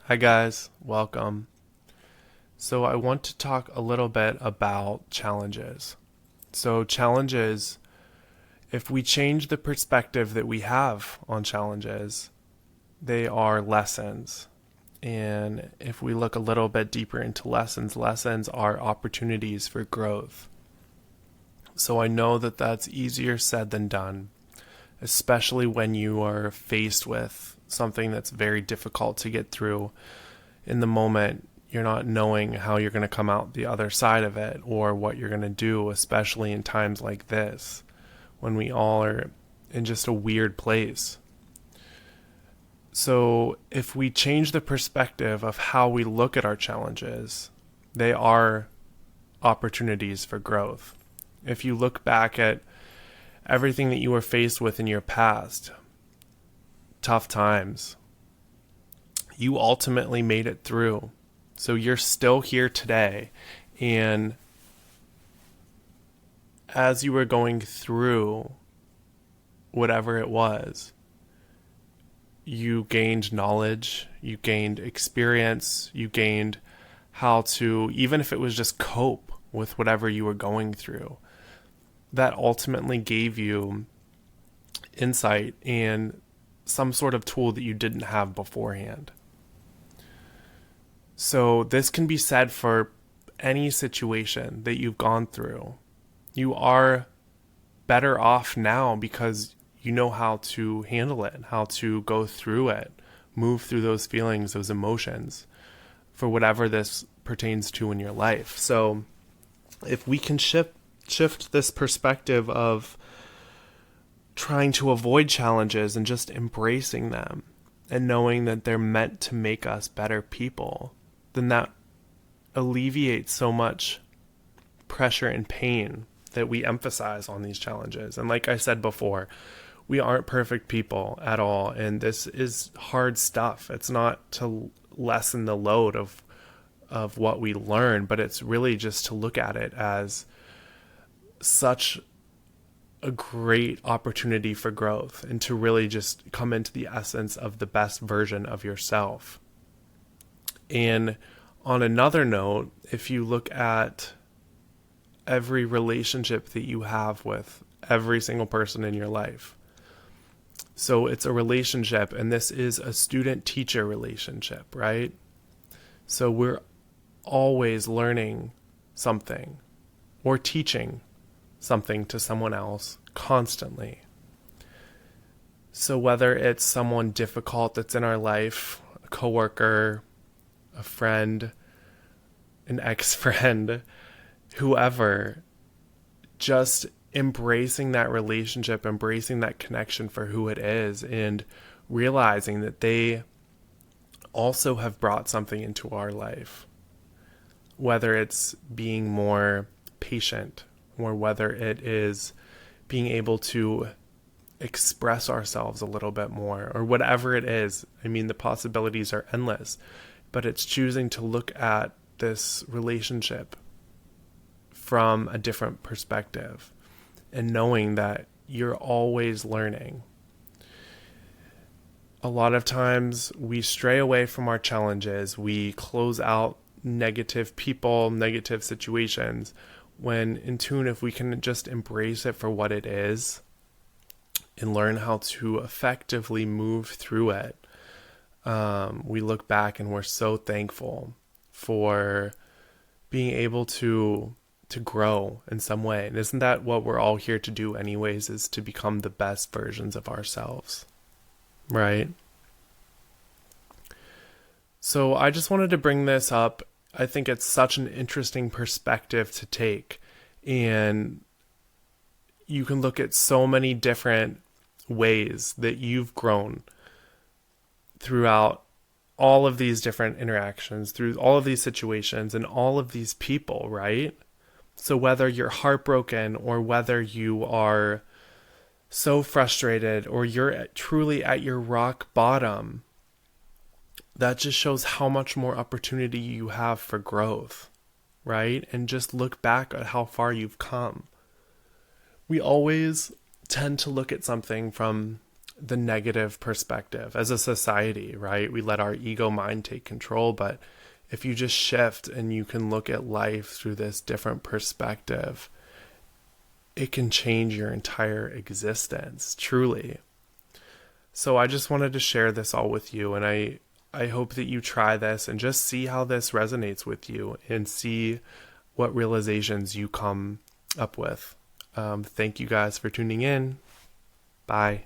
Hi guys, welcome. So I want to talk a little bit about challenges. So challenges, if we change the perspective that we have on challenges, they are lessons. And if we look a little bit deeper into lessons, lessons are opportunities for growth. So I know that that's easier said than done, especially when you are faced with something that's very difficult to get through in the moment. You're not knowing how you're going to come out the other side of it or what you're going to do, especially in times like this when we all are in just a weird place. So, if we change the perspective of how we look at our challenges, they are opportunities for growth. If you look back at everything that you were faced with in your past, tough times, you ultimately made it through. So you're still here today. And as you were going through whatever it was, you gained knowledge, you gained experience, you gained how to, even if it was just cope with whatever you were going through. That ultimately gave you insight and some sort of tool that you didn't have beforehand. So this can be said for any situation that you've gone through. You are better off now because you know how to handle it, how to go through it, move through those feelings, those emotions, for whatever this pertains to in your life. So if we can shift this perspective of trying to avoid challenges and just embracing them and knowing that they're meant to make us better people, then that alleviates so much pressure and pain that we emphasize on these challenges. And like I said before, we aren't perfect people at all, and this is hard stuff. It's not to lessen the load of what we learn, but it's really just to look at it as such a great opportunity for growth and to really just come into the essence of the best version of yourself. And on another note, if you look at every relationship that you have with every single person in your life, so it's a relationship, and this is a student-teacher relationship, right? So we're always learning something or teaching something to someone else constantly. So whether it's someone difficult that's in our life, a coworker, a friend, an ex-friend, whoever, just embracing that relationship, embracing that connection for who it is, and realizing that they also have brought something into our life. Whether it's being more patient, or whether it is being able to express ourselves a little bit more, or whatever it is. I mean, the possibilities are endless, but it's choosing to look at this relationship from a different perspective and knowing that you're always learning. A lot of times we stray away from our challenges. We close out negative people, negative situations, when in tune, if we can just embrace it for what it is and learn how to effectively move through it, we look back and we're so thankful for being able to grow in some way. And isn't that what we're all here to do anyways, is to become the best versions of ourselves, right? So I just wanted to bring this up. I think it's such an interesting perspective to take, and you can look at so many different ways that you've grown throughout all of these different interactions, through all of these situations and all of these people, right? So whether you're heartbroken or whether you are so frustrated or you're truly at your rock bottom, that just shows how much more opportunity you have for growth, right? And just look back at how far you've come. We always tend to look at something from the negative perspective as a society, right? We let our ego mind take control, but if you just shift and you can look at life through this different perspective, it can change your entire existence, truly. So I just wanted to share this all with you, and I hope that you try this and just see how this resonates with you and see what realizations you come up with. Thank you guys for tuning in. Bye.